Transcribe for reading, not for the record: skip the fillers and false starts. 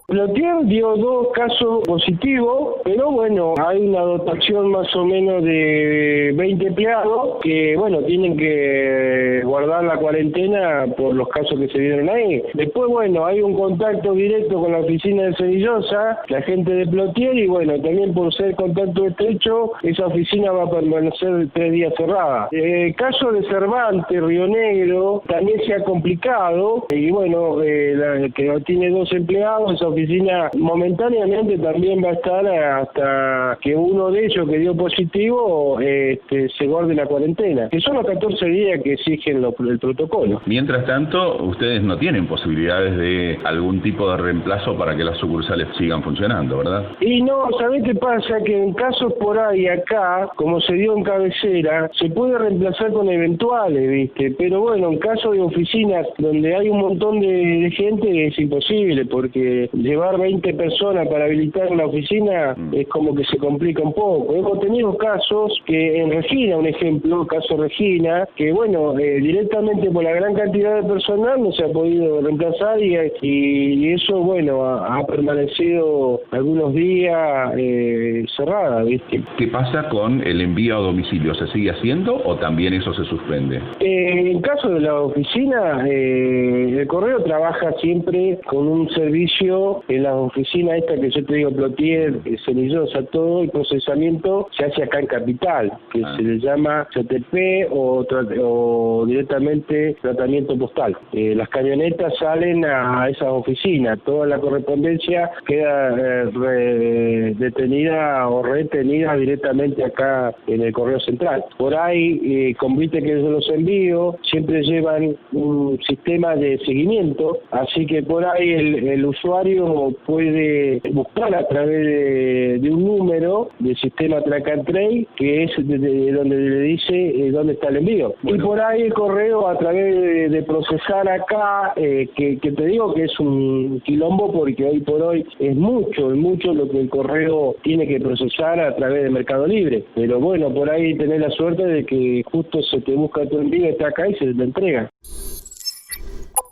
Plotier dio 2 casos positivos, pero bueno, hay una dotación más o menos de 20 empleados que, bueno, tienen que guardar la cuarentena por los casos que se dieron ahí. Después, bueno, hay un contacto directo con la oficina de Senillosa, la gente de Plotier, y bueno, también por ser contacto estrecho, esa oficina va a permanecer 3 días cerrada. El caso de Cervantes, Río Negro, también se ha complicado, y bueno, que tiene 2 empleados, esa oficina momentáneamente también va a estar hasta que uno de ellos que dio positivo se guarde la cuarentena, que son los 14 días que exigen el protocolo. Mientras tanto, ustedes no tienen posibilidades de algún tipo de reemplazo para que las sucursales sigan funcionando, ¿verdad? Y no, ¿sabés qué pasa? Que en casos por ahí acá, como se dio en Cabecera, se puede reemplazar con eventuales, ¿viste? Pero bueno, en caso de oficinas donde hay un montón de gente es imposible, porque llevar 20 personas para habilitar una oficina es como que se complica un poco. Hemos tenido casos que en Regina, un ejemplo, caso Regina, que bueno, directamente por la gran cantidad de personal no se ha podido reemplazar y eso, bueno, ha permanecido algunos días cerrada, ¿viste? ¿Qué pasa con el envío a domicilio? ¿Se sigue haciendo o también eso se suspende? En caso de la oficina, el correo trabaja siempre con un servicio en la oficina esta que yo te digo, Plotier, Senillosa, todo el procesamiento se hace acá en Capital, que se le llama CTP o directamente tratamiento postal. Las camionetas salen a esas oficinas, toda la correspondencia queda detenida o retenida directamente acá en el correo central. Por ahí, viste que yo los envío, siempre llevan un sistema de seguimiento, así que por ahí el usuario puede buscar a través de un número del sistema Track and Trace, que es donde le dice dónde está el envío. Bueno. Y por ahí el correo a través de procesar acá, que te digo que es un quilombo porque hoy por hoy es mucho lo que el correo tiene que procesar a través de Mercado Libre. Pero bueno, por ahí tenés la suerte de que justo se te busca tu envío, está acá y se te entrega.